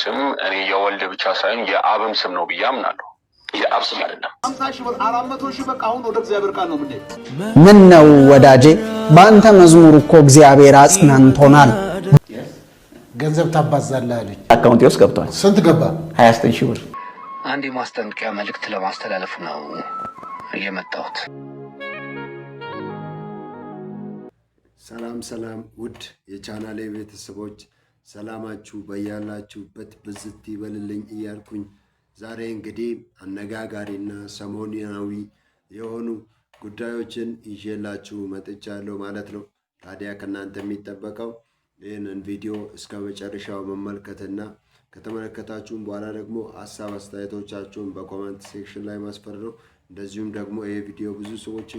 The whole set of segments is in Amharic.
ስም እኔ የወልድ ብቻ ሳይሆን የአብም ስም ነው ብዬ አምናለሁ። የአብ ስም አይደለም። 400 ሺህ በቃ አሁን ወደ እግዚአብሔር ቃል ነው የምንሄድ። ምን ነው ወዳጄ፣ በአንተ መዝሙር እኮ እግዚአብሔር አጽናንቶናል። ገንዘብ ታባዛለህ አለኝ። አካውንቴ ውስጥ ገብቷል። ስንት ገባ? 29 ሺህ ብር። አንድ የማስጠንቀቂያ መልእክት ለማስተላለፍ ነው የመጣሁት። ሰላም ውድ የቻናሌ ቤተሰቦች ሰላማችሁ በያላችሁበት ብዝት ይበልልኝ እያልኩኝ ዛሬ እንግዲህ አነጋጋሪና ሰሞናዊ የሆኑ ጉዳዮችን ይዤላችሁ መጥቻለሁ ማለት ነው። ታዲያ ከእናንተ የሚጠበቀው ይህንን ቪዲዮ እስከ መጨረሻው መመልከትና ከተመለከታችሁም በኋላ ደግሞ ሀሳብ አስተያየቶቻችሁን በኮሜንት ሴክሽን ላይ ማስፈር ነው። እንደዚሁም ደግሞ ይህ ቪዲዮ ብዙ ሰዎች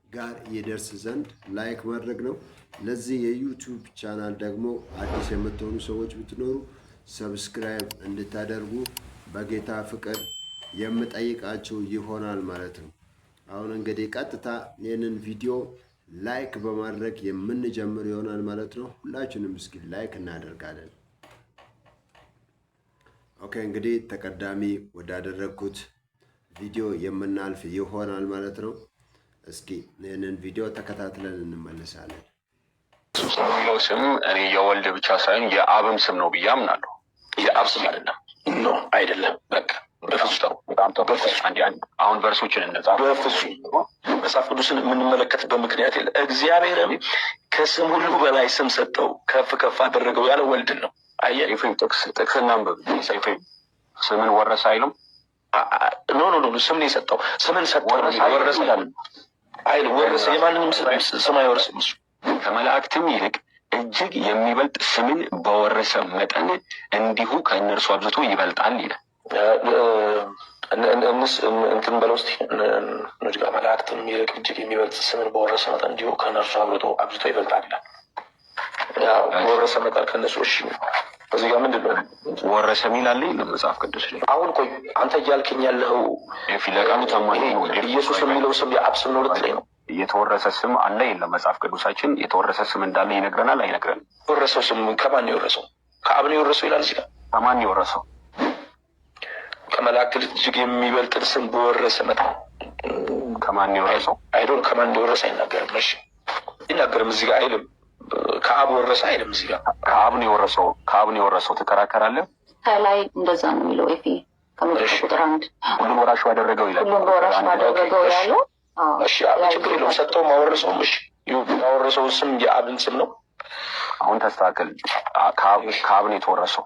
ጋር ይደርስ ዘንድ ላይክ ማድረግ ነው። ለዚህ የዩቲዩብ ቻናል ደግሞ አዲስ የምትሆኑ ሰዎች ብትኖሩ ሰብስክራይብ እንድታደርጉ በጌታ ፍቅር የምጠይቃችሁ ይሆናል ማለት ነው። አሁን እንግዲህ ቀጥታ ይህንን ቪዲዮ ላይክ በማድረግ የምንጀምር ይሆናል ማለት ነው። ሁላችንም እስኪ ላይክ እናደርጋለን። ኦኬ፣ እንግዲህ ተቀዳሚ ወዳደረግኩት ቪዲዮ የምናልፍ ይሆናል ማለት ነው። እስኪ ይህንን ቪዲዮ ተከታትለን እንመለሳለን። ኢየሱስ የሚለው ስም እኔ የወልድ ብቻ ሳይሆን የአብም ስም ነው ብዬ አምናለሁ። የአብ ስም አይደለም። ኖ አይደለም። በቃ በፍጹም አሁን ቨርሶችን እነዛ በፍጹም መጽሐፍ ቅዱስን የምንመለከትበት ምክንያት የለ። እግዚአብሔርም ከስም ሁሉ በላይ ስም ሰጠው፣ ከፍ ከፍ አደረገው ያለ ወልድን ነው። አየህ፣ ኤፍሬም ጥቅስና አንብብ። ኤፍሬም ስምን ወረሰ አይልም። ኖ ስምን የሰጠው ስምን ሰጠው ወረሰ አይል ወረሰ። የማንንም ስም አይወርስም እሱ። ከመላእክትም ይልቅ እጅግ የሚበልጥ ስምን በወረሰ መጠን እንዲሁ ከእነርሱ አብዝቶ ይበልጣል ይላል። እንትን በለው እስኪ ንድጋ። መላእክትም ይልቅ እጅግ የሚበልጥ ስምን በወረሰ መጠን እንዲሁ ከእነርሱ አብዝቶ ይበልጣል ይላል። በወረሰ መጠን ከእነሱ። እሺ እዚህ ጋር ምንድን ነው ወረሰ የሚል አለ መጽሐፍ ቅዱስ ላይ? አሁን ቆይ አንተ እያልክኝ ያለው ፊለቃኑ ተማኝ ኢየሱስ የሚለው ስም የአብ ስም ነው ልትለኝ ነው? የተወረሰ ስም አለ የለም? መጽሐፍ ቅዱሳችን የተወረሰ ስም እንዳለ ይነግረናል አይነግረንም? የወረሰው ስም ከማን ነው የወረሰው? ከአብ ነው የወረሰው ይላል እዚህ ጋር። ከማን ነው የወረሰው? ከመላእክት እጅግ የሚበልጥን ስም በወረሰ መጠን ከማን ነው የወረሰው? አይዶን ከማን እንደወረሰ አይናገርም። እሺ ይናገርም እዚህ ጋር አይልም። ከአብ ወረሰ አይልም እዚህ ጋር። ከአብ ነው የወረሰው ትከራከራለህ? ከላይ እንደዛ ነው የሚለው። ኤፊ ከመጨረሻ ቁጥር 1 ሁሉን ወራሽ አደረገው ይላል። ሁሉን ወራሽ አደረገው ያለው። እሺ ችግር የለውም። ሰጠው ማወረሰውም። እሺ ያወረሰው ስም የአብን ስም ነው። አሁን ተስተካከል። ከአብ ነው የተወረሰው።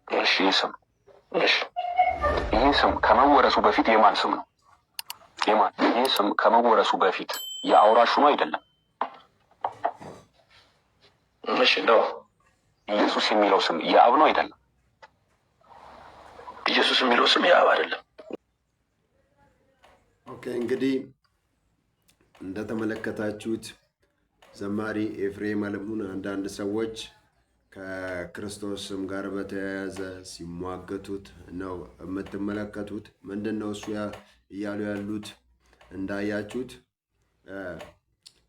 እሺ ይህ ስም ከመወረሱ በፊት የማን ስም ነው? ይህ ስም ከመወረሱ በፊት የአውራሹ ነው አይደለም? እሺ ነው። ኢየሱስ የሚለው ስም የአብ ነው አይደለም? ኢየሱስ የሚለው ስም የአብ አይደለም። ኦኬ፣ እንግዲህ እንደተመለከታችሁት ዘማሪ ኤፍሬም አለሙን አንዳንድ ሰዎች ከክርስቶስ ስም ጋር በተያያዘ ሲሟገቱት ነው የምትመለከቱት። ምንድን ነው እሱ እያሉ ያሉት? እንዳያችሁት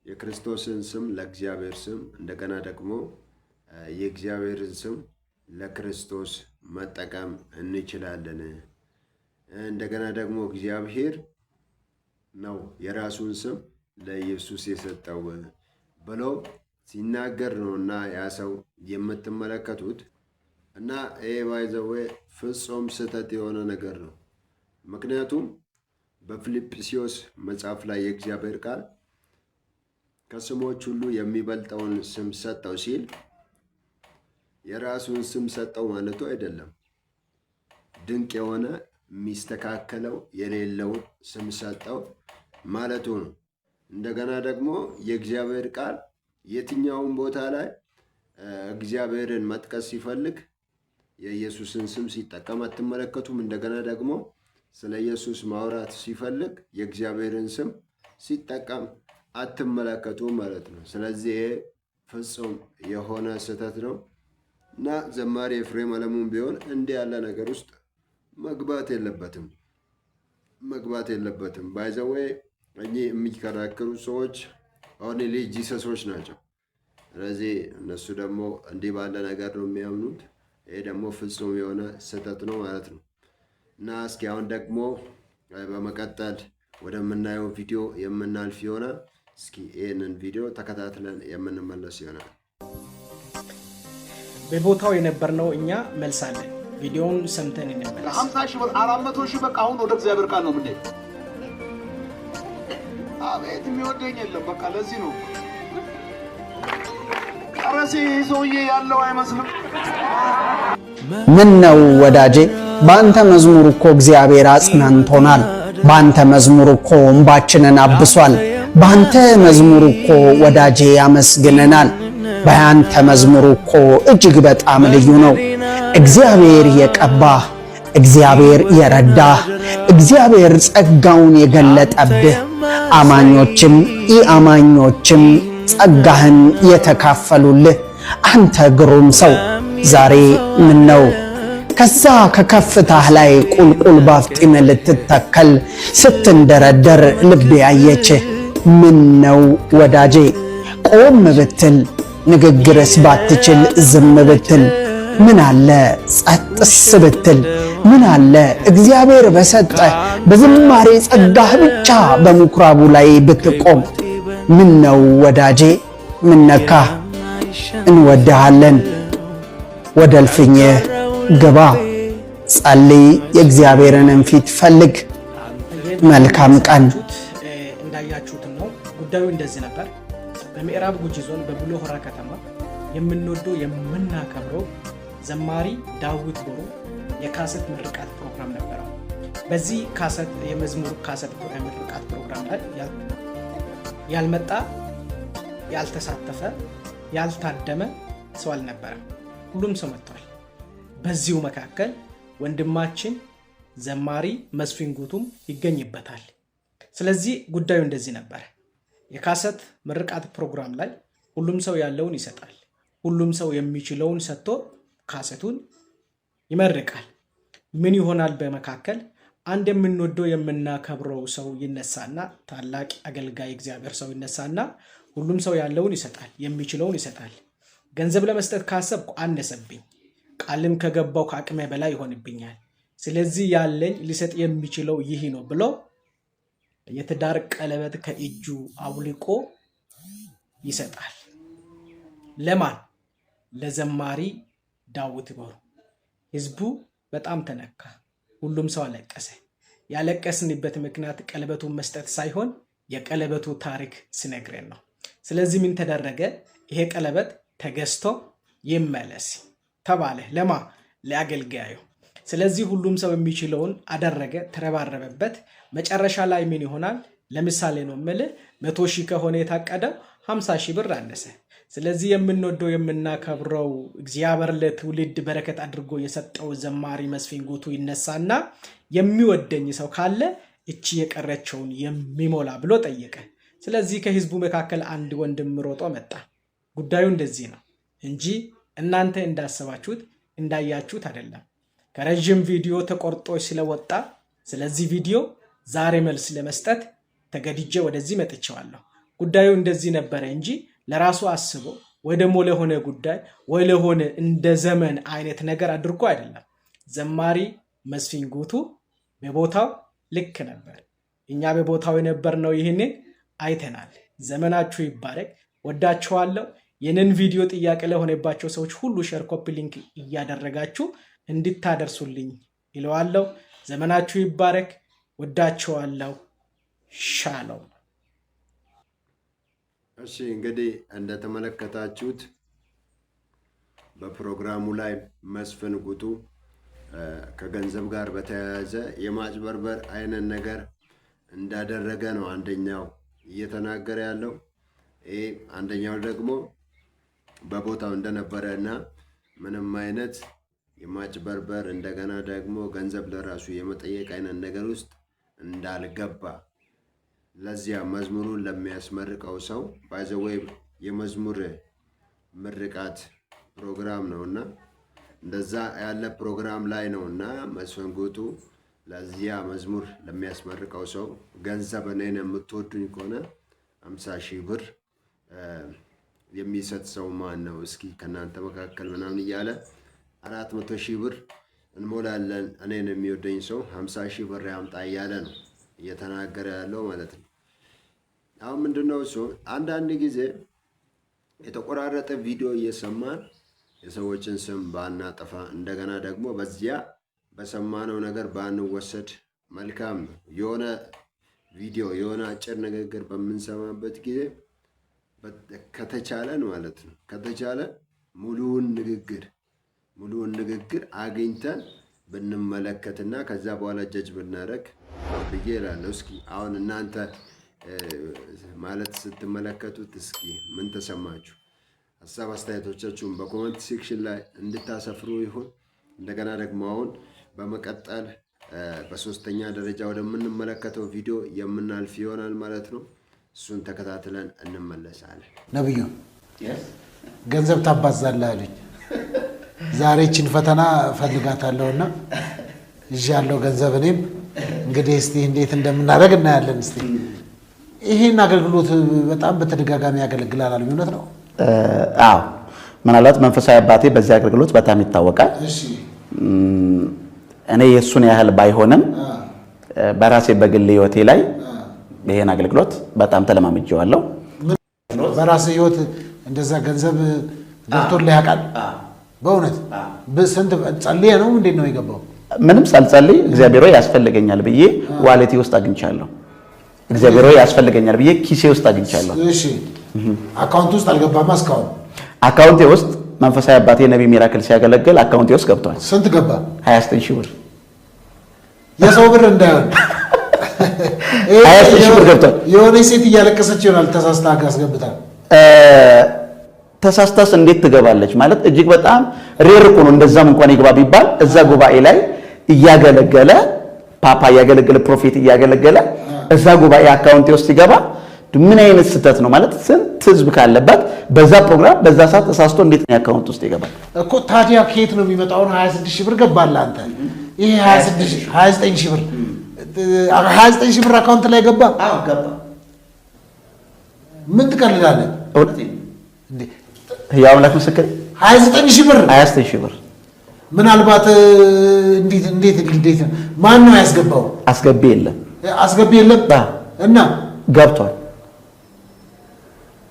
የክርስቶስን ስም ለእግዚአብሔር ስም፣ እንደገና ደግሞ የእግዚአብሔርን ስም ለክርስቶስ መጠቀም እንችላለን። እንደገና ደግሞ እግዚአብሔር ነው የራሱን ስም ለኢየሱስ የሰጠው ብለው ሲናገር ነው እና ያ ሰው የምትመለከቱት። እና ይሄ ባይዘዌ ፍጹም ስህተት የሆነ ነገር ነው። ምክንያቱም በፊልጵስዩስ መጽሐፍ ላይ የእግዚአብሔር ቃል ከስሞች ሁሉ የሚበልጠውን ስም ሰጠው ሲል የራሱን ስም ሰጠው ማለቱ አይደለም። ድንቅ የሆነ የሚስተካከለው የሌለውን ስም ሰጠው ማለቱ ነው። እንደገና ደግሞ የእግዚአብሔር ቃል የትኛውን ቦታ ላይ እግዚአብሔርን መጥቀስ ሲፈልግ የኢየሱስን ስም ሲጠቀም አትመለከቱም? እንደገና ደግሞ ስለ ኢየሱስ ማውራት ሲፈልግ የእግዚአብሔርን ስም ሲጠቀም አትመለከቱም ማለት ነው። ስለዚህ ይሄ ፍጹም የሆነ ስህተት ነው እና ዘማሪ ኤፍሬም አለሙን ቢሆን እንዲህ ያለ ነገር ውስጥ መግባት የለበትም። ባይዘዌ እኚህ የሚከራከሩ ሰዎች አሁን ልጅ ጂሰሶች ናቸው። ስለዚህ እነሱ ደግሞ እንዲህ ባለ ነገር ነው የሚያምኑት። ይሄ ደግሞ ፍጹም የሆነ ስህተት ነው ማለት ነው። እና እስኪ አሁን ደግሞ በመቀጠል ወደምናየው ቪዲዮ የምናልፍ ይሆናል። እስኪ ይህንን ቪዲዮ ተከታትለን የምንመለስ ይሆናል። በቦታው የነበርነው እኛ መልሳለን። ቪዲዮውን ሰምተን እንመለስ። 50 ሺህ ብር 400 ሺህ በቃ አሁን ወደ እግዚአብሔር ቃል ነው የምንሄድ። አቤት የሚወደኝ የለም። በቃ ለዚህ ነው ቀረሲ ሰውዬ ያለው አይመስልም። ምን ነው ወዳጄ ባንተ መዝሙር እኮ እግዚአብሔር አጽናንቶናል። ባንተ መዝሙር እኮ እንባችንን አብሷል። ባንተ መዝሙር እኮ ወዳጄ ያመስግነናል። ባንተ መዝሙር እኮ እጅግ በጣም ልዩ ነው። እግዚአብሔር የቀባህ፣ እግዚአብሔር የረዳህ፣ እግዚአብሔር ጸጋውን የገለጠብህ፣ አማኞችም ኢአማኞችም ጸጋህን የተካፈሉልህ አንተ ግሩም ሰው ዛሬ ምን ነው ከዛ ከከፍታህ ላይ ቁልቁል ባፍጢም ልትተከል ስትንደረደር ልቤ ያየችህ? ምን ነው ወዳጄ ቆም ብትል ንግግርስ ባትችል ዝም ብትል ምን አለ ጸጥስ ብትል ምን አለ እግዚአብሔር በሰጠ በዝማሬ ጸጋህ ብቻ በምኩራቡ ላይ ብትቆም? ምን ነው ወዳጄ ምን ነካህ? እንወድሃለን። ወደ እልፍኝህ ግባ፣ ጸልይ፣ የእግዚአብሔርንም ፊት ፈልግ። መልካም ቀን። እንዳያችሁት ነው ጉዳዩ እንደዚህ ነበር። በምዕራብ ጉጂ ዞን በቡሌ ሆራ ከተማ የምንወደው የምናከብረው ዘማሪ ዳዊት ቦሩ የካሰት ምርቃት ፕሮግራም ነበረው። በዚህ ካሰት የመዝሙር ካሰት ምርቃት ፕሮግራም ላይ ያልመጣ ያልተሳተፈ ያልታደመ ሰው አልነበረም። ሁሉም ሰው መጥቷል። በዚሁ መካከል ወንድማችን ዘማሪ መስፍን ጉቱም ይገኝበታል። ስለዚህ ጉዳዩ እንደዚህ ነበር። የካሰት ምርቃት ፕሮግራም ላይ ሁሉም ሰው ያለውን ይሰጣል። ሁሉም ሰው የሚችለውን ሰጥቶ ካሰቱን ይመርቃል። ምን ይሆናል? በመካከል አንድ የምንወደው የምናከብረው ሰው ይነሳና ታላቅ አገልጋይ እግዚአብሔር ሰው ይነሳና ሁሉም ሰው ያለውን ይሰጣል፣ የሚችለውን ይሰጣል። ገንዘብ ለመስጠት ካሰብኩ አነሰብኝ፣ ቃልም ከገባው ከአቅሜ በላይ ይሆንብኛል። ስለዚህ ያለኝ ሊሰጥ የሚችለው ይህ ነው ብሎ የትዳር ቀለበት ከእጁ አውልቆ ይሰጣል። ለማን? ለዘማሪ ዳዊት ቦሩ። ህዝቡ በጣም ተነካ። ሁሉም ሰው አለቀሰ። ያለቀስንበት ምክንያት ቀለበቱን መስጠት ሳይሆን የቀለበቱ ታሪክ ሲነግረን ነው። ስለዚህ ምን ተደረገ? ይሄ ቀለበት ተገዝቶ ይመለስ ተባለ። ለማ? ለአገልጋዩ። ስለዚህ ሁሉም ሰው የሚችለውን አደረገ፣ ተረባረበበት። መጨረሻ ላይ ምን ይሆናል? ለምሳሌ ነው የምልህ 100 ሺህ ከሆነ የታቀደው 50 ሺህ ብር አነሰ። ስለዚህ የምንወደው የምናከብረው እግዚአብሔር ለትውልድ በረከት አድርጎ የሰጠው ዘማሪ መስፍን ጉቱ ይነሳና የሚወደኝ ሰው ካለ እቺ የቀረችውን የሚሞላ ብሎ ጠየቀ። ስለዚህ ከህዝቡ መካከል አንድ ወንድም ሮጦ መጣ። ጉዳዩ እንደዚህ ነው እንጂ እናንተ እንዳሰባችሁት እንዳያችሁት አይደለም። ከረጅም ቪዲዮ ተቆርጦ ስለወጣ ስለዚህ ቪዲዮ ዛሬ መልስ ለመስጠት ተገድጄ ወደዚህ መጥቼዋለሁ። ጉዳዩ እንደዚህ ነበረ እንጂ ለራሱ አስቦ ወይ ደግሞ ለሆነ ጉዳይ ወይ ለሆነ እንደ ዘመን አይነት ነገር አድርጎ አይደለም። ዘማሪ መስፍን ጉቱ በቦታው ልክ ነበር። እኛ በቦታው የነበርነው ይህንን አይተናል። ዘመናችሁ ይባረክ። ወዳችኋለሁ። ይህንን ቪዲዮ ጥያቄ ለሆነባቸው ሰዎች ሁሉ ሼር፣ ኮፒ ሊንክ እያደረጋችሁ እንድታደርሱልኝ ይለዋለሁ። ዘመናችሁ ይባረክ። ወዳችኋለሁ። ሻሎም። እሺ እንግዲህ እንደተመለከታችሁት በፕሮግራሙ ላይ መስፍን ጉቱ ከገንዘብ ጋር በተያያዘ የማጭበርበር አይነት ነገር እንዳደረገ ነው አንደኛው እየተናገረ ያለው። አንደኛው ደግሞ በቦታው እንደነበረ እና ምንም አይነት የማጭበርበር እንደገና ደግሞ ገንዘብ ለራሱ የመጠየቅ አይነት ነገር ውስጥ እንዳልገባ ለዚያ መዝሙሩን ለሚያስመርቀው ሰው ባይዘወይ የመዝሙር ምርቃት ፕሮግራም ነውና እንደዛ ያለ ፕሮግራም ላይ ነውና መስፍን ጉቱ ለዚያ መዝሙር ለሚያስመርቀው ሰው ገንዘብ እኔን የምትወዱኝ ከሆነ 50 ሺህ ብር የሚሰጥ ሰው ማን ነው? እስኪ ከናንተ መካከል ምናምን እያለ 400,000 ብር እንሞላለን እኔን የሚወደኝ ሰው 50,000 ብር ያምጣ እያለ ነው እየተናገረ ያለው ማለት ነው። አሁን ምንድነው እሱ አንዳንድ ጊዜ የተቆራረጠ ቪዲዮ እየሰማን የሰዎችን ስም ባናጠፋ እንደገና ደግሞ በዚያ በሰማነው ነገር ባንወሰድ መልካም ነው። የሆነ ቪዲዮ የሆነ አጭር ንግግር በምንሰማበት ጊዜ ከተቻለን ማለት ነው ከተቻለ ሙሉውን ንግግር አግኝተን ብንመለከትና ከዛ በኋላ ጀጅ ብናደርግ ብዬ እላለሁ። እስኪ አሁን እናንተ ማለት ስትመለከቱት እስኪ ምን ተሰማችሁ? ሀሳብ አስተያየቶቻችሁን በኮሜንት ሴክሽን ላይ እንድታሰፍሩ ይሁን። እንደገና ደግሞ አሁን በመቀጠል በሶስተኛ ደረጃ ወደምንመለከተው ቪዲዮ የምናልፍ ይሆናል ማለት ነው። እሱን ተከታትለን እንመለሳለን። ነብዩ ገንዘብ ታባዛለህ አሉኝ። ዛሬ እቺን ፈተና ፈልጋታለሁና እዚህ ያለው ገንዘብ እኔም እንግዲህ እስቲ እንዴት እንደምናደርግ እናያለን። እስቲ ይሄን አገልግሎት በጣም በተደጋጋሚ ያገለግላል አሉኝ። እውነት ነው? አዎ፣ ምናልባት መንፈሳዊ አባቴ በዚህ አገልግሎት በጣም ይታወቃል። እሺ፣ እኔ የሱን ያህል ባይሆንም በራሴ በግል ህይወቴ ላይ ይሄን አገልግሎት በጣም ተለማምጄዋለሁ። በራሴ ህይወት እንደዛ ገንዘብ ገብቶልህ ያውቃል? በእውነት በስንት ጸልዬ ነው እንዴት ነው የገባው? ምንም ሳልጸልይ እግዚአብሔር ሆይ ያስፈልገኛል ብዬ ዋሌቴ ውስጥ አግኝቻለሁ። እግዚአብሔር ሆይ ያስፈልገኛል ብዬ ኪሴ ውስጥ አግኝቻለሁ። እሺ፣ አካውንት ውስጥ አልገባም? እስካሁን አካውንቴ ውስጥ መንፈሳዊ አባቴ ነብይ ሚራክል ሲያገለግል አካውንቴ ውስጥ ገብቷል። ስንት ገባ? 29,000 ብር። የሰው ብር እንዳይሆን 29,000 ብር ገብቷል። የሆነ ሴት እያለቀሰች ይሆናል ተሳስታ አስገብታ። ተሳስታስ እንዴት ትገባለች? ማለት እጅግ በጣም ሬር እኮ ነው። እንደዛም እንኳን ይግባ ቢባል እዛ ጉባኤ ላይ እያገለገለ ፓፓ እያገለገለ ፕሮፌት እያገለገለ እዛ ጉባኤ አካውንቴ ውስጥ ሲገባ ምን አይነት ስህተት ነው? ማለት ስንት ህዝብ ካለበት በዛ ፕሮግራም በዛ ሰዓት ተሳስቶ እንዴት ነው አካውንት ውስጥ ይገባል እኮ? ታዲያ ከየት ነው የሚመጣው? 26,000 ብር ገባል አንተ። ይሄ 29,000 ብር 29,000 ብር አካውንት ላይ ገባ? አዎ ገባ። ምን ትቀልዳለህ? እውነቴን እንዴ ያው አምላክ ምስክር 29,000 ብር 29,000 ብር ምናልባት እንዴት ማን ነው ያስገባው? አስገቢ የለም እና ገብቷል።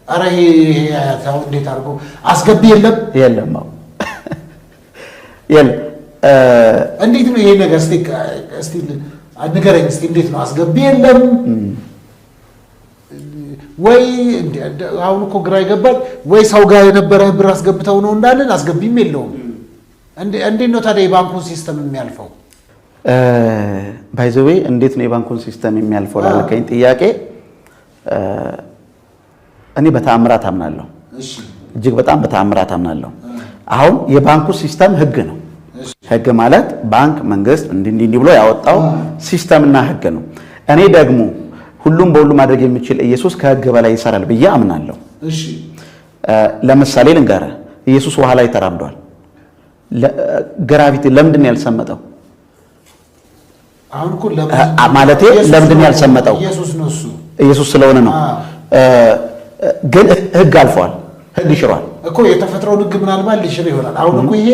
አረ ይሄ ያታው እንዴት አድርጎ አስገቢ የለም አዎ የለም። እንዴት ነው ይሄ ነገር? እስቲ ንገረኝ እስቲ እንዴት ነው አስገቢ የለም ወይ? አሁን እኮ ግራ ይገባል። ወይ ሰው ጋር የነበረ ብር አስገብተው ነው እንዳለን አስገቢም የለውም። እንዴት ነው ታዲያ የባንኩን ሲስተም የሚያልፈው? ባይ ዘ ዌይ እንዴት ነው የባንኩን ሲስተም የሚያልፈው ላልከኝ ጥያቄ እኔ በተአምራት አምናለሁ። እጅግ በጣም በተአምራት አምናለሁ። አሁን የባንኩ ሲስተም ህግ ነው። ህግ ማለት ባንክ መንግስት እንዲህ ብሎ ያወጣው ሲስተምና ህግ ነው። እኔ ደግሞ ሁሉም በሁሉ ማድረግ የሚችል ኢየሱስ ከህግ በላይ ይሰራል ብዬ አምናለሁ። ለምሳሌ ልንገርህ፣ ኢየሱስ ውሃ ላይ ተራምዷል። ግራቪቲ ለምንድን ነው ያልሰመጠው? አሁን እኮ ማለቴ ለምንድን ነው ያልሰመጠው? ኢየሱስ ስለሆነ ነው። ግን ህግ አልፏል፣ ህግ ይሽሯል እኮ። የተፈጥሮውን ህግ ምናልባት ሊሽር ይሆናል። አሁን እኮ ይሄ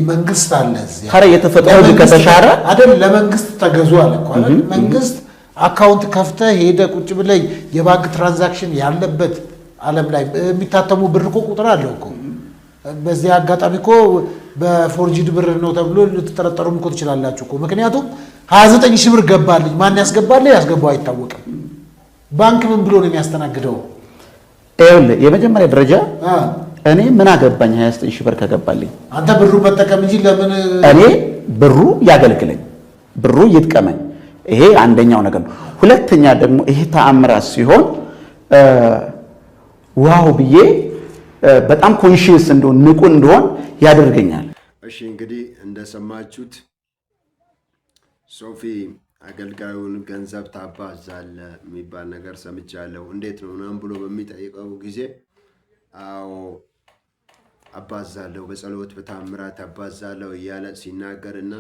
መንግስት አለ እዚህ። ኧረ የተፈጥሮ ህግ ከተሻረ አይደል? ለመንግስት ተገዙ አለ እኮ አይደል? መንግስት አካውንት ከፍተህ ሄደህ ቁጭ ብለህ የባንክ ትራንዛክሽን ያለበት ዓለም ላይ የሚታተሙ ብር እኮ ቁጥር አለው እኮ። በዚህ አጋጣሚ እኮ በፎርጂድ ብር ነው ተብሎ ልትጠረጠሩም እኮ ትችላላችሁ እኮ። ምክንያቱም 29,000 ብር ገባልኝ። ማን ያስገባል? ያስገባው አይታወቅም። ባንክ ምን ብሎ ነው የሚያስተናግደው? ይኸውልህ የመጀመሪያ ደረጃ እኔ ምን አገባኝ 29,000 ብር ከገባልኝ? አንተ ብሩ መጠቀም እንጂ ለምን እኔ ብሩ ያገልግለኝ፣ ብሩ ይጥቀመኝ። ይሄ አንደኛው ነገር ነው። ሁለተኛ ደግሞ ይሄ ተአምራት ሲሆን ዋው ብዬ በጣም ኮንሺየስ እንደሆን ንቁ እንደሆን ያደርገኛል። እሺ እንግዲህ እንደሰማችሁት ሶፊ አገልጋዩን ገንዘብ ታባዛለ የሚባል ነገር ሰምቻለሁ። እንዴት ነው ምናምን ብሎ በሚጠይቀው ጊዜ አዎ አባዛለሁ፣ በጸሎት በታምራት አባዛለሁ እያለ ሲናገርና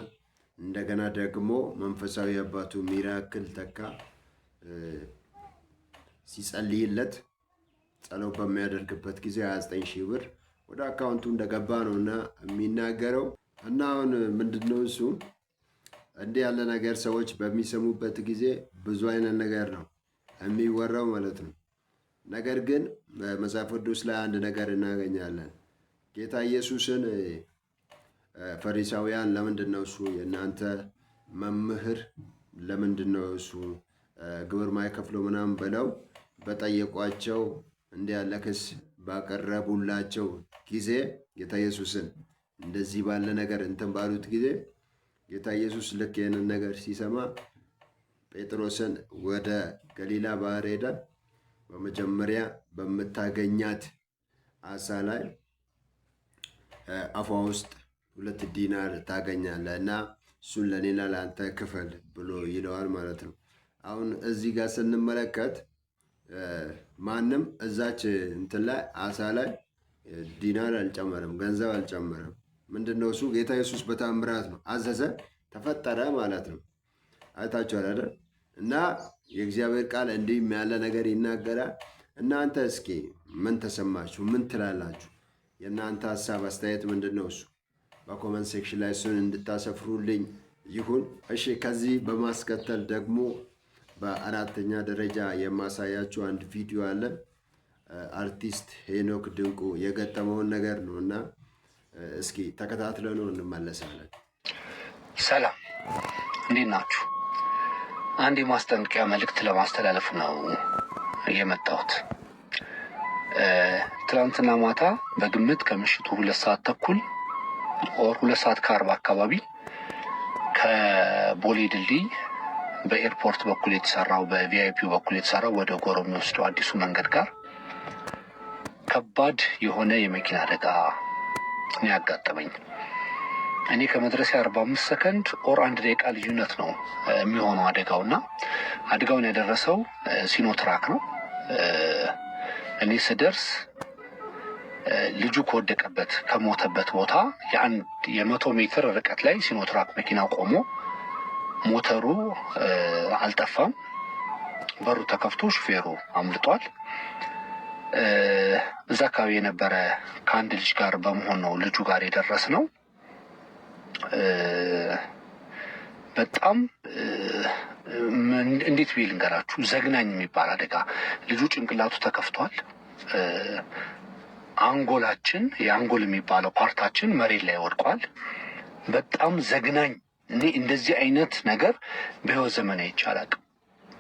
እንደገና ደግሞ መንፈሳዊ አባቱ ሚራክል ተካ ሲጸልይለት ጸሎት በሚያደርግበት ጊዜ 29,000 ብር ወደ አካውንቱ እንደገባ ነውና የሚናገረው። እና አሁን ምንድነው እሱ እንዲህ ያለ ነገር ሰዎች በሚሰሙበት ጊዜ ብዙ አይነት ነገር ነው የሚወራው ማለት ነው። ነገር ግን በመጽሐፍ ቅዱስ ላይ አንድ ነገር እናገኛለን። ጌታ ኢየሱስን ፈሪሳውያን ለምንድነው እሱ የእናንተ መምህር ለምንድነው እሱ ግብር ማይከፍለው ምናምን ብለው በጠየቋቸው እንዲህ ያለ ክስ ባቀረቡላቸው ጊዜ ጌታ ኢየሱስን እንደዚህ ባለ ነገር እንትን ባሉት ጊዜ ጌታ ኢየሱስ ልክ ይህንን ነገር ሲሰማ ጴጥሮስን ወደ ገሊላ ባህር ሄደ። በመጀመሪያ በምታገኛት አሳ ላይ አፏ ውስጥ 2 ዲናር ታገኛለህ እና እሱን ለኔና ለአንተ ክፈል ብሎ ይለዋል ማለት ነው። አሁን እዚህ ጋር ስንመለከት ማንም እዛች እንትን ላይ አሳ ላይ ዲናር አልጨመረም፣ ገንዘብ አልጨመረም። ምንድነው እሱ ጌታ ኢየሱስ በታምራት ነው አዘዘ፣ ተፈጠረ ማለት ነው። አይታችኋል አይደል? እና የእግዚአብሔር ቃል እንዲህ ያለ ነገር ይናገራል። እናንተ እስኪ ምን ተሰማችሁ? ምን ትላላችሁ? የእናንተ ሀሳብ አስተያየት ምንድነው? እሱ በኮመንት ሴክሽን ላይ እሱን እንድታሰፍሩልኝ ይሁን። እሺ፣ ከዚህ በማስከተል ደግሞ በአራተኛ ደረጃ የማሳያችሁ አንድ ቪዲዮ አለ። አርቲስት ሄኖክ ድንቁ የገጠመውን ነገር ነው እና እስኪ ተከታትለን ነው እንመለሳለን። ሰላም፣ እንዴት ናችሁ? አንድ የማስጠንቀቂያ መልእክት ለማስተላለፍ ነው የመጣሁት። ትናንትና ማታ በግምት ከምሽቱ 2 ሰዓት ተኩል ኦር 2 ሰዓት ከ40 አካባቢ ከቦሌ ድልድይ በኤርፖርት በኩል የተሰራው በቪአይፒ በኩል የተሰራው ወደ ጎሮ የሚወስደው አዲሱ መንገድ ጋር ከባድ የሆነ የመኪና አደጋ ነው ያጋጠመኝ። እኔ ከመድረሴ 45 ሰከንድ ኦር 1 ደቂቃ ልዩነት ነው የሚሆነው አደጋውና አደጋውን ያደረሰው ሲኖትራክ ነው። እኔ ስደርስ ልጁ ከወደቀበት ከሞተበት ቦታ የ100 ሜትር ርቀት ላይ ሲኖትራክ መኪና ቆሞ ሞተሩ አልጠፋም። በሩ ተከፍቶ ሹፌሩ አምልጧል። እዛ አካባቢ የነበረ ከአንድ ልጅ ጋር በመሆን ነው ልጁ ጋር የደረስ ነው። በጣም እንዴት ብዬ ልንገራችሁ፣ ዘግናኝ የሚባል አደጋ። ልጁ ጭንቅላቱ ተከፍቷል። አንጎላችን የአንጎል የሚባለው ፓርታችን መሬት ላይ ወድቋል። በጣም ዘግናኝ። እኔ እንደዚህ አይነት ነገር በህይወት ዘመን አይቼ አላውቅም።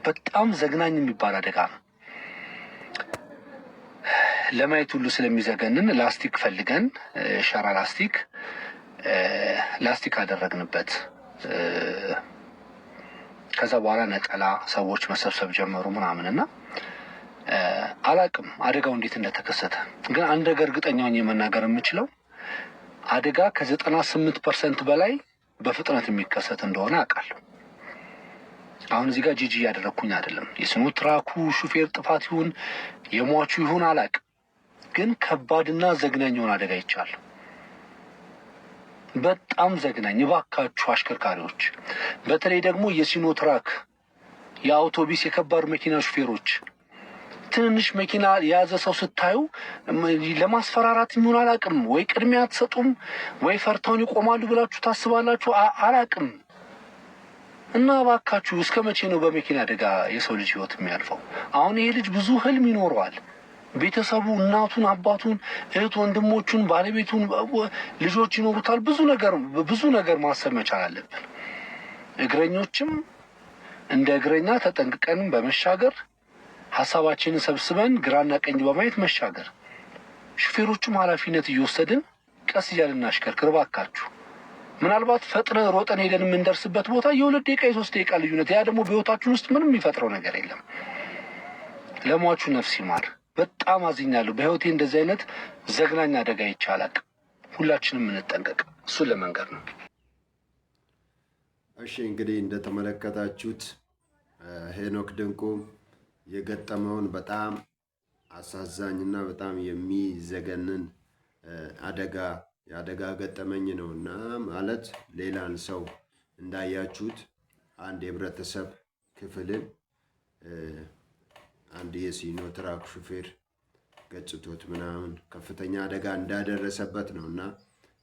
በጣም ዘግናኝ የሚባል አደጋ ነው። ለማየት ሁሉ ስለሚዘገንን ላስቲክ ፈልገን ሸራ ላስቲክ አደረግንበት። ከዛ በኋላ ነጠላ ሰዎች መሰብሰብ ጀመሩ ምናምንና አላውቅም አደጋው እንዴት እንደተከሰተ። ግን አንድ ነገር እርግጠኛ ሆኜ መናገር የምችለው አደጋ ከ98% በላይ በፍጥነት የሚከሰት እንደሆነ አውቃለሁ። አሁን እዚህ ጋር ጂጂ ያደረኩኝ አይደለም። የሲኖትራኩ ሹፌር ጥፋት ይሁን የሟቹ ይሁን አላውቅም። ግን ከባድና ዘግናኝ የሆነ አደጋ ይቻላል። በጣም ዘግናኝ። እባካችሁ አሽከርካሪዎች፣ በተለይ ደግሞ የሲኖትራክ የአውቶቢስ የከባድ መኪና ሹፌሮች ትንንሽ መኪና የያዘ ሰው ስታዩ ለማስፈራራት የሚሆን አላውቅም፣ ወይ ቅድሚያ አትሰጡም ወይ ፈርተውን ይቆማሉ ብላችሁ ታስባላችሁ። አላውቅም። እና እባካችሁ እስከ መቼ ነው በመኪና አደጋ የሰው ልጅ ህይወት የሚያልፈው? አሁን ይሄ ልጅ ብዙ ህልም ይኖረዋል። ቤተሰቡ፣ እናቱን፣ አባቱን፣ እህት ወንድሞቹን፣ ባለቤቱን፣ ልጆች ይኖሩታል። ብዙ ነገር ማሰብ መቻል አለብን። እግረኞችም እንደ እግረኛ ተጠንቅቀን በመሻገር ሀሳባችንን ሰብስበን ግራና ቀኝ በማየት መሻገር። ሹፌሮቹም ኃላፊነት እየወሰድን ቀስ እያልን እናሽከርክር እባካችሁ። ምናልባት ፈጥነን ሮጠን ሄደን የምንደርስበት ቦታ የ2 ደቂቃ የ3 ደቂቃ ልዩነት፣ ያ ደግሞ በህይወታችን ውስጥ ምንም የሚፈጥረው ነገር የለም። ለሟቹ ነፍስ ይማር። በጣም አዝኛለሁ። በህይወቴ እንደዚህ አይነት ዘግናኝ አደጋ ይቻላል። ሁላችንም እንጠንቀቅ። እሱን ለመንገር ነው። እሺ፣ እንግዲህ እንደተመለከታችሁት ሄኖክ ድንቁ የገጠመውን በጣም አሳዛኝና በጣም የሚዘገንን የአደጋ ገጠመኝ ነው እና ማለት ሌላን ሰው እንዳያችሁት አንድ የህብረተሰብ ክፍልን አንድ የሲኖትራክ ሹፌር ገጭቶት ምናምን ከፍተኛ አደጋ እንዳደረሰበት ነው እና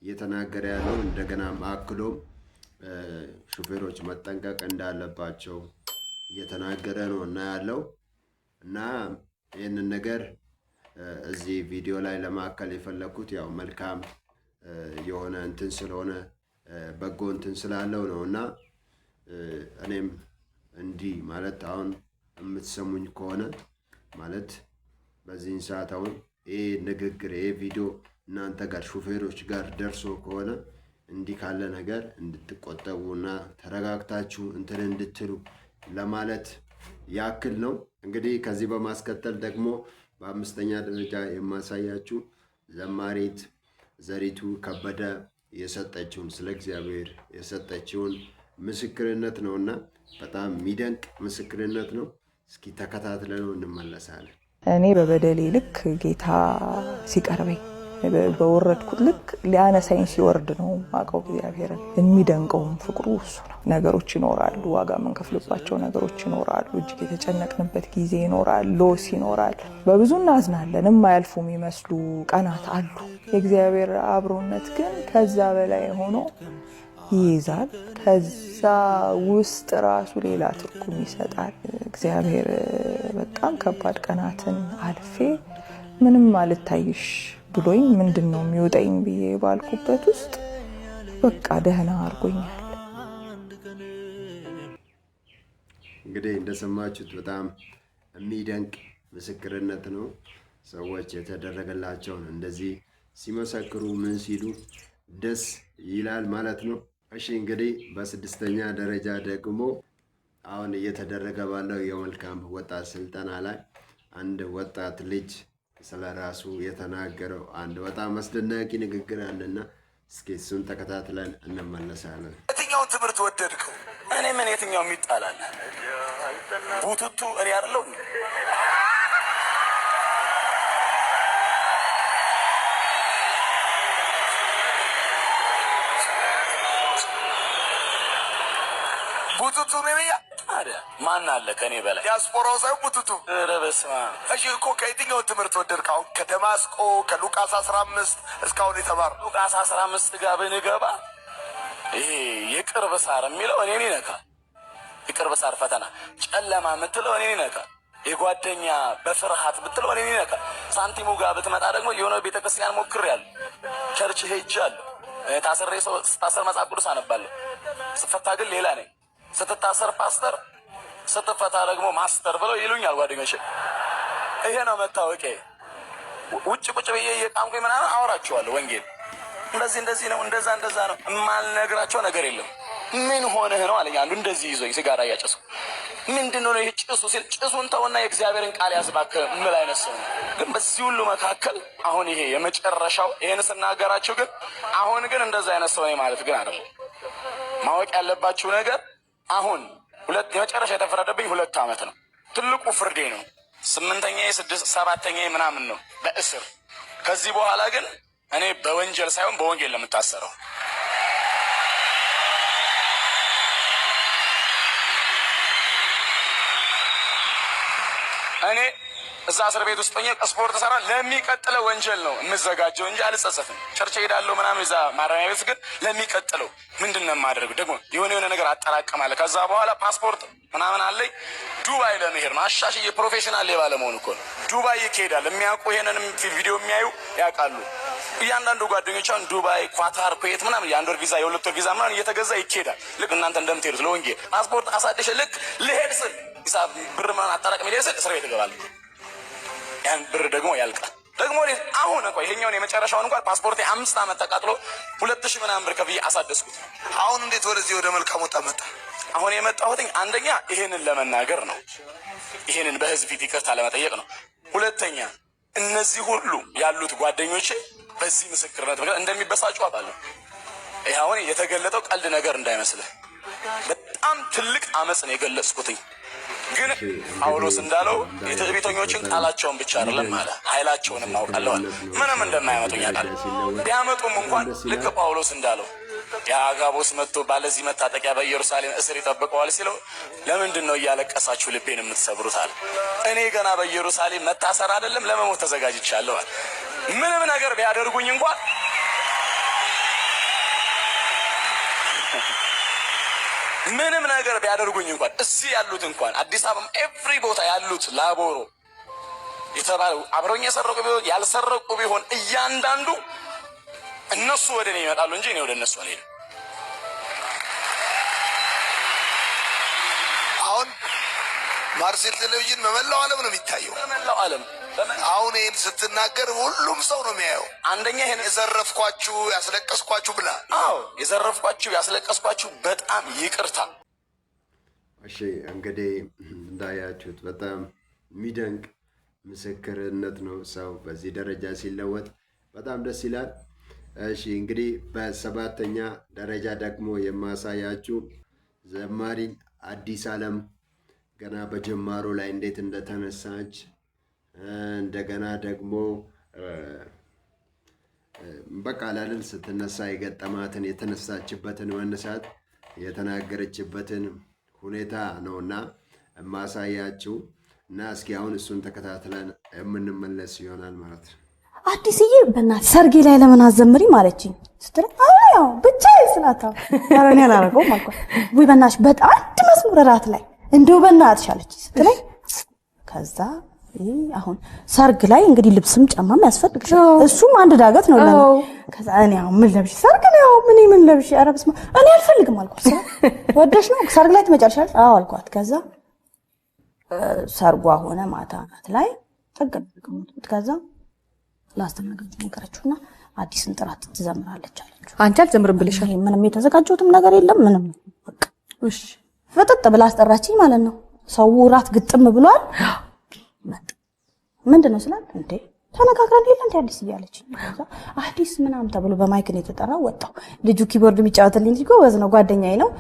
እየተናገረ ያለው። እንደገና አክሎም ሹፌሮች መጠንቀቅ እንዳለባቸው እየተናገረ ነው እና ያለው እና ይህንን ነገር እዚህ ቪዲዮ ላይ ለማከል የፈለኩት ያው መልካም የሆነ እንትን ስለሆነ በጎ እንትን ስላለው ነው እና እኔም እንዲህ ማለት አሁን የምትሰሙኝ ከሆነ ማለት በዚህን ሰዓት አሁን ይሄ ንግግር ይሄ ቪዲዮ እናንተ ጋር ሹፌሮች ጋር ደርሶ ከሆነ እንዲህ ካለ ነገር እንድትቆጠቡና ተረጋግታችሁ እንትን እንድትሉ ለማለት ያክል ነው። እንግዲህ ከዚህ በማስከተል ደግሞ በአምስተኛ ደረጃ የማሳያችሁ ዘማሪት ዘሪቱ ከበደ የሰጠችውን ስለ እግዚአብሔር የሰጠችውን ምስክርነት ነውና በጣም የሚደንቅ ምስክርነት ነው። እስኪ ተከታትለን እንመለሳለን። እኔ በበደሌ ልክ ጌታ ሲቀርበኝ በወረድኩት ልክ ሊያነሳኝ ሲወርድ ነው ማቀው እግዚአብሔርን። የሚደንቀውም ፍቅሩ እሱ ነው። ነገሮች ይኖራሉ፣ ዋጋ የምንከፍልባቸው ነገሮች ይኖራሉ፣ እጅግ የተጨነቅንበት ጊዜ ይኖራል፣ ሎስ ይኖራል። በብዙ እናዝናለን። የማያልፉ የሚመስሉ ቀናት አሉ። የእግዚአብሔር አብሮነት ግን ከዛ በላይ ሆኖ ይይዛል። ከዛ ውስጥ ራሱ ሌላ ትርጉም ይሰጣል። እግዚአብሔር በጣም ከባድ ቀናትን አልፌ ምንም አልታይሽ ብሎኝ ምንድነው የሚወጣኝ ብዬ ባልኩበት ውስጥ በቃ ደህና አድርጎኛል። እንግዲህ እንደሰማችሁት በጣም የሚደንቅ ምስክርነት ነው። ሰዎች የተደረገላቸውን እንደዚህ ሲመሰክሩ ምን ሲሉ ደስ ይላል ማለት ነው። እሺ እንግዲህ በስድስተኛ ደረጃ ደግሞ አሁን እየተደረገ ባለው የመልካም ወጣት ስልጠና ላይ አንድ ወጣት ልጅ ስለ ራሱ የተናገረው አንድ በጣም አስደናቂ ንግግር አለና እስኪ እሱን ተከታትለን እንመለሳለን። የትኛውን ትምህርት ወደድከው? እኔ ምን የትኛው የሚጣላል ቡቱቱ እኔ አይደለሁ። ቡቱቱ ነው ያ ታዲያ ማን አለ ከኔ በላይ? ዲያስፖራው ሳይሆን ቡቱቱ። ኧረ በስመ አብ። እሺ እኮ ከየትኛው ትምህርት ወደድከው? ከደማስቆ ከሉቃስ 15 እስካሁን የተማር ሉቃስ 15 ጋር ብንገባ ይሄ የቅርብ ሳር የሚለው እኔን ይነካል። የቅርብ ሳር ፈተና ጨለማ የምትለው እኔን ይነካል። የጓደኛ በፍርሃት ብትለው እኔን ይነካል። ሳንቲሙ ጋር ብትመጣ ደግሞ የሆነ ቤተክርስቲያን ሞክሬያለሁ፣ ቸርች ሄጃለሁ። ታስሬ ሰው ስታሰር መጽሐፍ ቅዱስ አነባለሁ። ስፈታ ግን ሌላ ነኝ። ስትታሰር ፓስተር፣ ስትፈታ ደግሞ ማስተር ብለው ይሉኛል ጓደኞቼ። ይሄ ነው መታወቂያ። ውጭ ቁጭ ብዬ እየቃምኩኝ ምናምን አወራቸዋለሁ ወንጌል። እንደዚህ ነው እንደዛ ነው። የማልነግራቸው ነገር የለም። ምን ሆነህ ነው አለኝ አንዱ እንደዚህ ይዞኝ ሲጋራ እያጨሱ። ምንድነው ይሄ ጭሱ ሲል ጭሱን ተውና የእግዚአብሔርን ቃል ያስባክ ምን አይነት ሰው ነው? ግን በዚህ ሁሉ መካከል አሁን ይሄ የመጨረሻው ይሄን ስናገራችሁ ግን አሁን ግን እንደዛ አይነት ሰው ነኝ ማለት ግን አይደለም። ማወቅ ያለባችሁ ነገር አሁን የመጨረሻ የተፈረደብኝ 2 ዓመት ነው። ትልቁ ፍርዴ ነው። 8ኛዬ 7ኛዬ ምናምን ነው በእስር። ከዚህ በኋላ ግን እኔ በወንጀል ሳይሆን በወንጌል ለምታሰረው እኔ እዛ እስር ቤት ውስጥ ሆኜ ስፖርት ሰራ ለሚቀጥለው ወንጀል ነው የምዘጋጀው እንጂ አልጸጸትም። ቸርች ሄዳለሁ ምናምን እዛ ማረሚያ ቤት ግን ለሚቀጥለው ምንድነው የማደርገው? ደግሞ የሆነ ነገር አጠራቅማለሁ። ከዛ በኋላ ፓስፖርት ምናምን አለኝ ዱባይ ለመሄድ ነው። አሻሽዬ ፕሮፌሽናል ሌባ ለመሆን እኮ ነው። ዱባይ ይሄዳል። የሚያውቁ ይሄንንም ቪዲዮ የሚያዩ ያውቃሉ። እያንዳንዱ ጓደኞቿን ዱባይ፣ ኳታር፣ ኩዌት ምናምን የ1 ወር ቪዛ የ2 ወር ቪዛ ምናምን እየተገዛ ይሄዳል። ልክ እናንተ እንደምትሄዱት ለወንጌል ፓስፖርት አሳደሽ ልክ ልሄድ ስል ሂሳብ ብር ምናምን አጠራቅሜ ልሄድ ስል እስር ቤት እገባለሁ። ያን ብር ደግሞ ያልቃል። ደግሞ አሁን እንኳን ይሄኛውን የመጨረሻውን እንኳን ፓስፖርቴ 5 ዓመት ተቃጥሎ 2000 ምናምን ብር ከፍዬ አሳደስኩት። አሁን እንዴት ወደዚህ ወደ መልካም ወጣ መጣ? አሁን የመጣሁት አንደኛ ይሄንን ለመናገር ነው። ይሄንን በህዝብ ፊት ይቅርታ ለመጠየቅ ነው። ሁለተኛ እነዚህ ሁሉ ያሉት ጓደኞቼ በዚህ ምስክርነት ምክንያት እንደሚበሳጩ አውቃለሁ። ይሄ አሁን የተገለጠው ቀልድ ነገር እንዳይመስልህ በጣም ትልቅ አመጽ ነው የገለጽኩትኝ። ግን ጳውሎስ እንዳለው የትዕቢተኞችን ቃላቸውን ብቻ አይደለም ማለት ኃይላቸውንም አውቃለሁ። ምንም እንደማያመጡኝ አውቃለሁ። ቢያመጡም እንኳን ልክ ጳውሎስ እንዳለው የአጋቦስ መጥቶ ባለዚህ መታጠቂያ በኢየሩሳሌም እስር ይጠብቀዋል ሲለው ለምንድን ነው እያለቀሳችሁ ልቤን የምትሰብሩት አለ። እኔ ገና በኢየሩሳሌም መታሰር አይደለም ለመሞት ተዘጋጅቻለሁ አለ። ምንም ነገር ቢያደርጉኝ እንኳን ምንም ነገር ቢያደርጉኝ እንኳን እዚህ ያሉት እንኳን አዲስ አበባ ኤቭሪ ቦታ ያሉት ላቦሮ የተባሉ አብረውኝ የሰረቁ ቢሆን ያልሰረቁ ቢሆን እያንዳንዱ እነሱ ወደ እኔ ይመጣሉ እንጂ እኔ ወደ እነሱ አልሄድም። አሁን ማርሴል ቴሌቪዥን በመላው ዓለም ነው የሚታየው። በመላው ዓለም አሁን ይህን ስትናገር ሁሉም ሰው ነው የሚያየው። አንደኛ ይሄን የዘረፍኳችሁ ያስለቀስኳችሁ ብላ። አዎ የዘረፍኳችሁ ያስለቀስኳችሁ በጣም ይቅርታ። እሺ እንግዲህ እንዳያችሁት በጣም የሚደንቅ ምስክርነት ነው። ሰው በዚህ ደረጃ ሲለወጥ በጣም ደስ ይላል። እሺ እንግዲህ በሰባተኛ ደረጃ ደግሞ የማሳያችሁ ዘማሪ አዲስ ዓለም ገና በጀማሮ ላይ እንዴት እንደተነሳች እንደገና ደግሞ በቃ ላልን ስትነሳ የገጠማትን የተነሳችበትን መነሳት የተናገረችበትን ሁኔታ ነውና ማሳያችሁ እና እስኪ አሁን እሱን ተከታትለን የምንመለስ ይሆናል ማለት ነው። አዲስዬ በእናትህ ሰርጌ ላይ ለምን አዘምሪ ማለችኝ ስትል አዎ ብቻ ይስላታ ያረኔ አላረገው ማለት ወይ በእናትሽ በጣም አንድ መዝሙር ራት ላይ እንደው በእናትሽ አለች ስትለኝ ከዛ አሁን ሰርግ ላይ እንግዲህ ልብስም ጫማም ያስፈልግሻል እሱም አንድ ዳገት ነው ለኔ ከዛ እኔ አሁን ምን ለብሽ ሰርግ ነው ምን ለብሽ አረብስማ እኔ አልፈልግም አልኳት ወደሽ ነው ሰርግ ላይ ትመጫለሽ አዎ አልኳት ከዛ ሰርጓ ሆነ ማታ ናት ላይ ተገናኝተን ከዛ ላስተናግድ ነገራችሁና አዲስን ጥራት ትዘምራለች አለች አንቺ አልዘምርም ብለሻል ምንም የተዘጋጀሁትም ነገር የለም ምንም በቃ እሺ ፍጥጥ ብላ አስጠራችኝ ማለት ነው ሰው ራት ግጥም ብሏል ምንድነው ስላት እንዴ ተነጋግረን ይላል እንዴ አዲስ እያለች አዲስ ምናም ተብሎ በማይክ ነው የተጠራው ወጣው ልጁ ኪቦርድ የሚጫወትልኝ ልጅ ጎበዝ ነው ጓደኛዬ ነው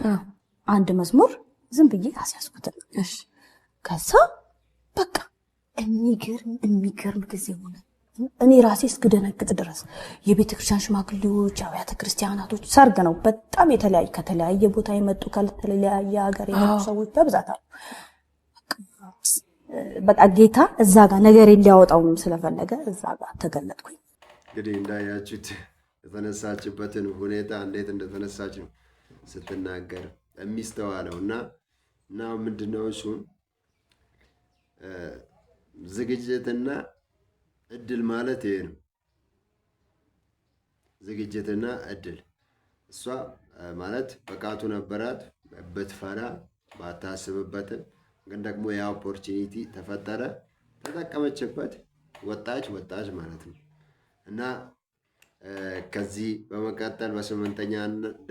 አንድ መዝሙር ዝም ብዬ አስያዝኩት እሺ ከዛ በቃ የሚገርም ጊዜ ሆነ እኔ ራሴ እስክደነግጥ ድረስ የቤተ ክርስቲያን ሽማግሌዎች አብያተ ክርስቲያናቶች ሰርግ ነው በጣም ከተለያየ ቦታ የመጡ ከተለያየ ሀገር የመጡ ሰዎች በብዛት አሉ በቃ ጌታ እዛ ጋር ነገር ሊያወጣው ስለፈለገ እዛ ጋር ተገለጥኩኝ እንግዲህ እንዳያችሁት የተነሳችበትን ሁኔታ እንዴት እንደተነሳች ነው ስትናገር የሚስተዋለውና ምንድነው እሱ ዝግጅትና እድል ማለት ይሄ ነው ዝግጅትና እድል እሷ ማለት በቃቱ ነበራት በትፈራ ባታስብበት ግን ደግሞ ያ ኦፖርቹኒቲ ተፈጠረ ተጠቀመችበት ወጣች ማለት ነው እና ከዚህ በመቀጠል በስምንተኛ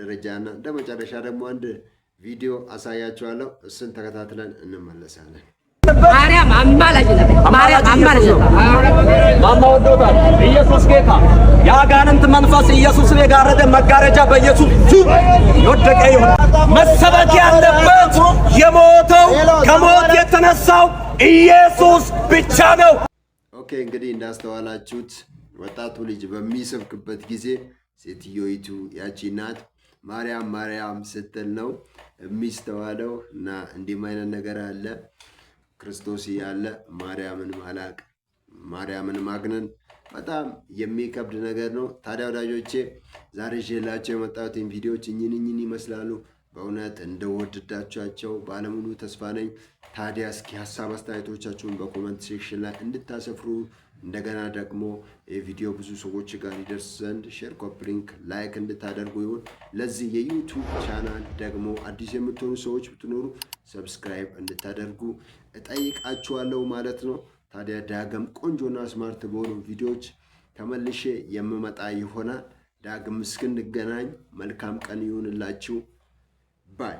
ደረጃና እንደመጨረሻ ደግሞ አንድ ቪዲዮ አሳያችኋለሁ እሱን ተከታትለን እንመለሳለን ማርያም አማላጅ ነበር ማማ ወዶታል ኢየሱስ ጌታ ያጋንንት መንፈስ ኢየሱስን የጋረደ መጋረጃ በኢየሱስ ይወደቀ ይሁን መሰበክ ያለበት የሞተው ከሞት የተነሳው ኢየሱስ ብቻ ነው ኦኬ እንግዲህ እንዳስተዋላችሁት ወጣቱ ልጅ በሚሰብክበት ጊዜ ሴትዮይቱ ያቺ ናት ማርያም ስትል ነው የሚስተዋለው እና እንዲህ አይነት ነገር አለ ክርስቶስ ያለ ማርያምን ማግነን በጣም የሚከብድ ነገር ነው ታዲያ ወዳጆቼ ዛሬ ይዤላችሁ የመጣሁት ቪዲዮዎች እኝን ይመስላሉ በእውነት እንደወደዳችኋቸው ባለሙሉ ተስፋ ነኝ ታዲያ እስኪ ሐሳብ አስተያየቶቻችሁን በኮሜንት ሴክሽን ላይ እንድታሰፍሩ እንደገና ደግሞ የቪዲዮ ብዙ ሰዎች ጋር ይደርስ ዘንድ ሼር ኮፒ ሊንክ ላይክ እንድታደርጉ ይሁን ለዚህ የዩቲዩብ ቻናል ደግሞ አዲስ የምትሆኑ ሰዎች ብትኖሩ ሰብስክራይብ እንድታደርጉ እጠይቃችኋለሁ ማለት ነው ታዲያ ዳግም ቆንጆና ስማርት በሆኑ ቪዲዮዎች ተመልሼ የምመጣ ይሆናል ዳግም እስክንገናኝ መልካም ቀን ይሁንላችሁ ባይ